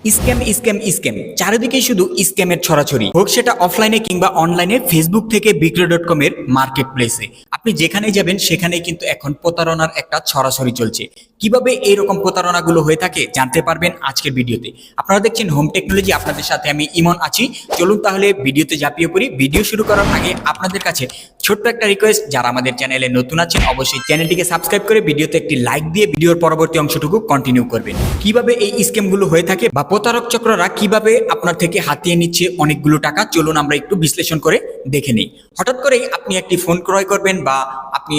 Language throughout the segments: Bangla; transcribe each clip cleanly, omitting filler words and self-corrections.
স্ক্যাম স্ক্যাম স্ক্যাম, চারিদিকে শুধু স্ক্যামের ছড়াছড়ি, হোক সেটা অফলাইনে কিংবা অনলাইনে, ফেসবুক থেকে বিক্রয়.com এর মার্কেট প্লেসে আপনি যেখানে যাবেন সেখানেই কিন্তু এখন প্রতারণার একটা ছড়াছড়ি চলছে। কিভাবে এইরকম প্রতারণাগুলো হয়ে থাকে জানতে পারবেন আজকের ভিডিওতে। আপনারা দেখছেন হোম টেকনোলজি, আপনাদের সাথে আমি ইমন আছি। চলুন তাহলে ভিডিওতে ঝাঁপিয়ে পড়ি। ভিডিও শুরু করার আগে আপনাদের কাছে ছোট্ট একটা রিকোয়েস্ট, যারা আমাদের চ্যানেলে নতুন আছেন অবশ্যই চ্যানেলটিকে সাবস্ক্রাইব করে ভিডিওতে একটি লাইক দিয়ে ভিডিওর পরবর্তী অংশটুকু কন্টিনিউ করবেন। কিভাবে এই স্ক্যামগুলো হয়ে থাকে বা প্রতারক চক্ররা কিভাবে আপনার থেকে হাতিয়ে নিচ্ছে অনেকগুলো টাকা, চলুন আমরা একটু বিশ্লেষণ করে দেখে নিই। হঠাৎ করেই আপনি একটি ফোন ক্রয় করবেন বা আপনি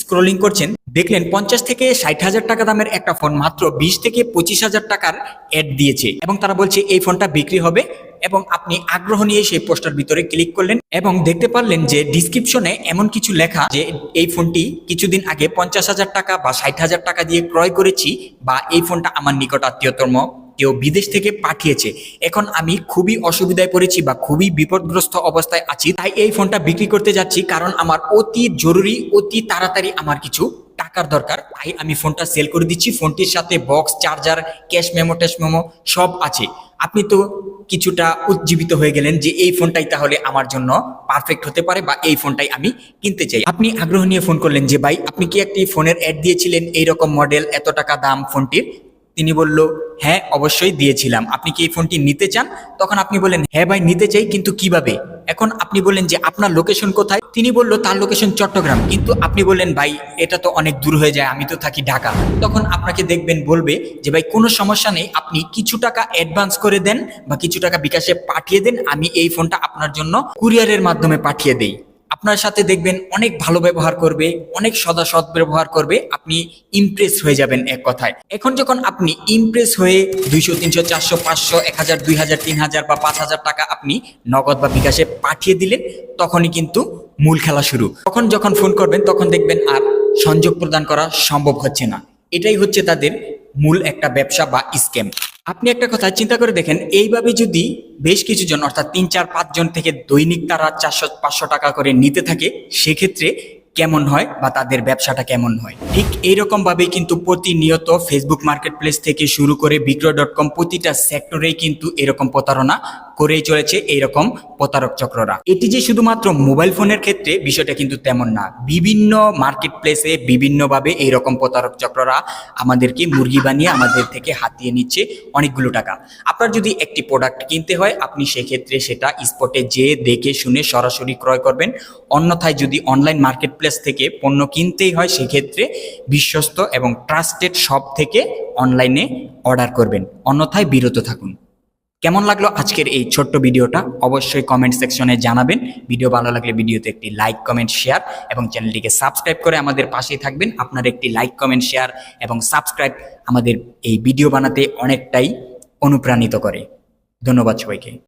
স্ক্রলিং করছেন, দেখলেন 50 থেকে 60,000 টাকা দামের একটা ফোন মাত্র 20 থেকে 25,000 টাকার অ্যাড দিয়েছে এবং তারা বলছে এই ফোনটা বিক্রি হবে, এবং আপনি আগ্রহ নিয়ে সেই পোস্টার ভিতরে ক্লিক করলেন এবং দেখতে পারলেন যে ডিসক্রিপশনে এমন কিছু লেখা যে এই ফোনটি কিছুদিন আগে 50,000 টাকা বা 60,000 টাকা দিয়ে ক্রয় করেছি, বা এই ফোনটা আমার নিকট আত্মীয়তম কেউ বিদেশ থেকে পাঠিয়েছে, এখন আমি খুবই অসুবিধায় পড়েছি বা খুবই বিপদগ্রস্ত অবস্থায় আছি, তাই এই ফোনটা বিক্রি করতে যাচ্ছি, কারণ আমার অতি জরুরি, অতি তাড়াতাড়ি আমার কিছু টাকার দরকার, তাই আমি ফোনটা সেল করে দিচ্ছি। ফোনটির সাথে বক্স, চার্জার, ক্যাশ মেমো, ট্যাশ মেমো সব আছে। আপনি তো কিছুটা উজ্জীবিত হয়ে গেলেন যে এই ফোনটাই তাহলে আমার জন্য পারফেক্ট হতে পারে বা এই ফোনটাই আমি কিনতে চাই। আপনি আগ্রহ নিয়ে ফোন করলেন যে ভাই আপনি কি একটি ফোনের অ্যাড দিয়েছিলেন, এইরকম মডেল, এত টাকা দাম ফোনটির? তিনি বলল হ্যাঁ অবশ্যই দিয়েছিলাম, আপনি কি এই ফোনটি নিতে চান? তখন আপনি বললেন হ্যাঁ ভাই নিতে চাই, কিন্তু কিভাবে? এখন আপনি বললেন যে আপনার লোকেশন কোথায়? তিনি বলল তার লোকেশন চট্টগ্রাম, কিন্তু আপনি বললেন ভাই এটা তো অনেক দূর হয়ে যায়, আমি তো থাকি ঢাকা। তখন আপনাকে দেখবেন বলবে যে ভাই কোনো সমস্যা নেই, আপনি কিছু টাকা অ্যাডভান্স করে দেন বা কিছু টাকা বিকাশে পাঠিয়ে দেন, আমি এই ফোনটা আপনার জন্য কুরিয়ারের মাধ্যমে পাঠিয়ে দেই। আপনার সাথে দেখবেন অনেক ভালো ব্যবহার করবে, অনেক সৎ ব্যবহার করবে, আপনি ইমপ্রেস হয়ে যাবেন এক কথায়। এখন যখন আপনি ইমপ্রেস হয়ে 200, 300, 400, 500, 1000, 2000, 3000 বা 5000 টাকা আপনি নগদ বা বিকাশে পাঠিয়ে দিলেন, তখনই কিন্তু মূল খেলা শুরু। তখন যখন ফোন করবেন তখন দেখবেন আর সংযোগ প্রদান করা সম্ভব হচ্ছে না। এটাই হচ্ছে তাদের মূল একটা ব্যবসা বা স্ক্যাম। আপনি একটা কথা চিন্তা করে দেখেন, এইভাবে যদি বেশ কিছু জন অর্থাৎ 3, 4, 5 জন থেকে দৈনিক তারা 400-500 টাকা করে নিতে থাকে, সেক্ষেত্রে কেমন হয় বা তাদের ব্যবসাটা কেমন হয়? ঠিক এইরকম ভাবেই কিন্তু প্রতিনিয়ত ফেসবুক মার্কেট প্লেস থেকে শুরু করে বিক্রয়.com প্রতিটা সেক্টরেই কিন্তু এরকম প্রতারণা করেই চলেছে এইরকম প্রতারক চক্ররা। এটি যে শুধুমাত্র মোবাইল ফোনের ক্ষেত্রে, বিষয়টা কিন্তু তেমন না। বিভিন্ন মার্কেট প্লেসে বিভিন্নভাবে এইরকম প্রতারক চক্ররা আমাদেরকে মুরগি বানিয়ে আমাদের থেকে হাতিয়ে নিচ্ছে অনেকগুলো টাকা। আপনার যদি একটি প্রোডাক্ট কিনতে হয়, আপনি সেক্ষেত্রে সেটা স্পটে যেয়ে দেখে শুনে সরাসরি ক্রয় করবেন। অন্যথায় যদি অনলাইন মার্কেট প্লেস থেকে পণ্য কিনতেই হয়, সেক্ষেত্রে বিশ্বস্ত এবং ট্রাস্টেড শপ থেকে অনলাইনে অর্ডার করবেন, অন্যথায় বিরত থাকুন। কেমন লাগলো আজকের এই ছোট্ট ভিডিওটা অবশ্যই কমেন্ট সেকশনে জানাবেন। ভিডিও ভালো লাগলে ভিডিওতে একটি লাইক, কমেন্ট, শেয়ার এবং চ্যানেলটিকে সাবস্ক্রাইব করে আমাদের পাশেই থাকবেন। আপনার একটি লাইক, কমেন্ট, শেয়ার এবং সাবস্ক্রাইব আমাদের এই ভিডিও বানাতে অনেকটাই অনুপ্রাণিত করে। ধন্যবাদ সবাইকে।